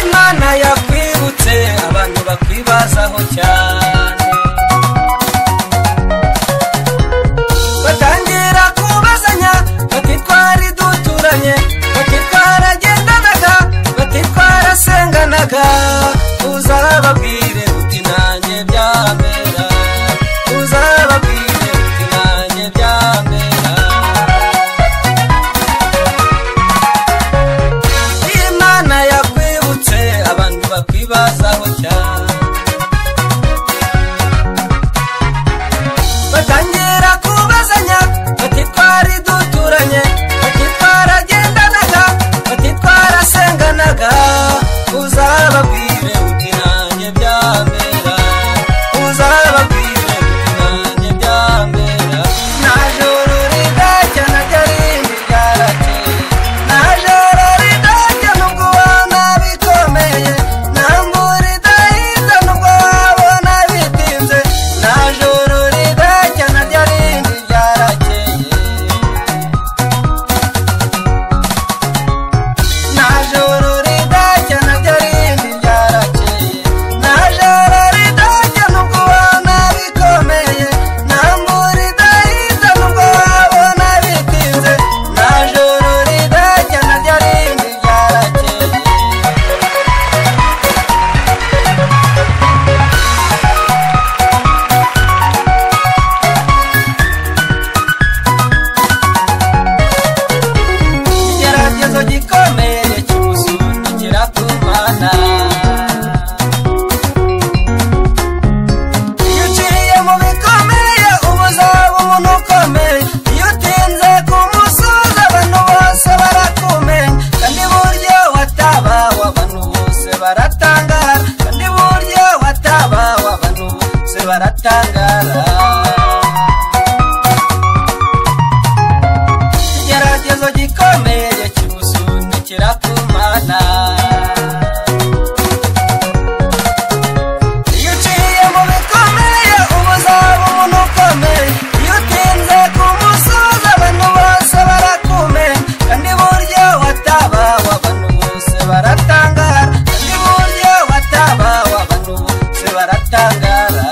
Imana yakwibutse abantu bakwibazaho cyane, batangira kubazanya bati twari duturanye, bati twaragendanaga, bati twarasenganaga. Uzababwire uti nanjye byambera, uzababwire uti nanjye byambera. Imana yakwibutse abantu bakwibazaho cyane, batangira kubazanya bati twari duturanye, bati twaragendanaga, bati twarasenganaga. Uzababwire uti nanjye byambera, uzababwire uti nanjye byambera. Nta joro ridacya na ryarindi ryarakeye, nta joro ridacya nubwo ubona bikomeye, nta mvura idahita nubwo wabona bitinze. Nta joro ridacya na ryarindi ryarakeye, nta joro ridacya na ryarindi ryarakeye, nta joro ridacya nubwo ubona bikomeye, nta mvura idahita nubwo wabona bitinze. Nta joro ridacya na ryarindi ryarakeye. Igeragezo gikomeye cy'ubusunikira ku Mana, iyo uciye mu bikomeye uba uzaba umuntu ukomeye. Iyo utinze kumusuza abantu bose barakumenya, kandi buryo watabawe abantu bose baratangara, kandi buryo watabawe abantu bose baratangara. Igeragezo gikomeye kibusunikira ku Mana, iyo uciye mu bikomeye uba uzaba umuntu ukomeye. Iyo utinze kumusuza abantu bose barakumenya, kandi buryo watabawe abantu bose baratangara, kandi buryo watabawe abantu bose baratangara.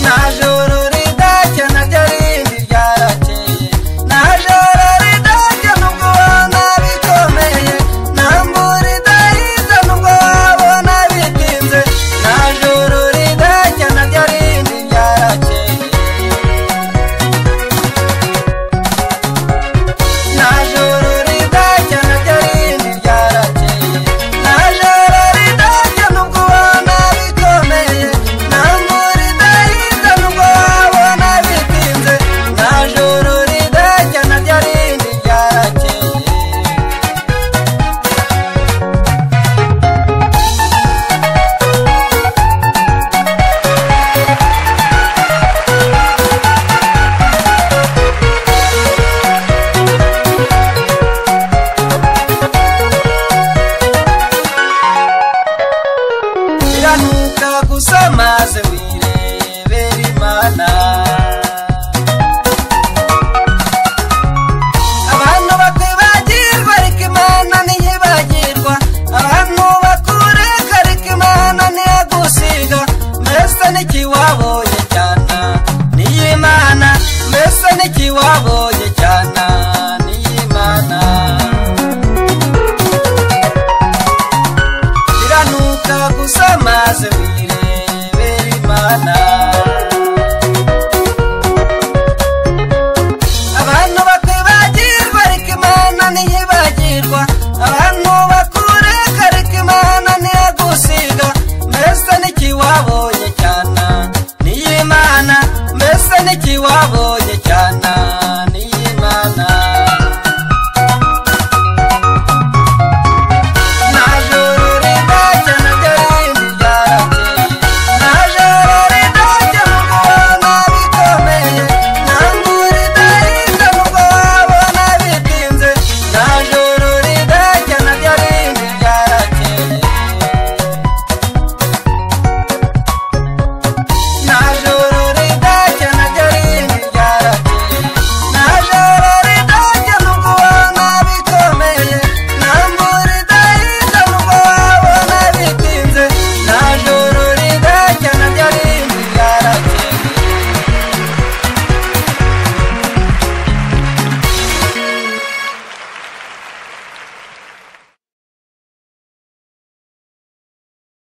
Nta joro ridacya na ryarindi ryarakeye, nta joro ridacya nubwo ubona bikomeye, nta mvura idahita nubwo wabona bitinze. Nta joro ridacya na ryarindi ryarakeye, nta joro ridacya na ryarindi ryarakeye, nta joro ridacya nubwo ubona bikomeye, nta mvura idahita nubwo wabona bitinze. Nta joro ridacya na ryarindi ryarakeye. Biranuka gusa maze wirebera Imana, abantu bakwibagirwa ariko Imana ntiyibagirwa, abantu bakureka ariko Imana ntiyagusiga. Mbese niki wabonye cyane n'Imana, mbese niki wabonye cyane n'Imana. Biranuka gusa maze wirebera Imana,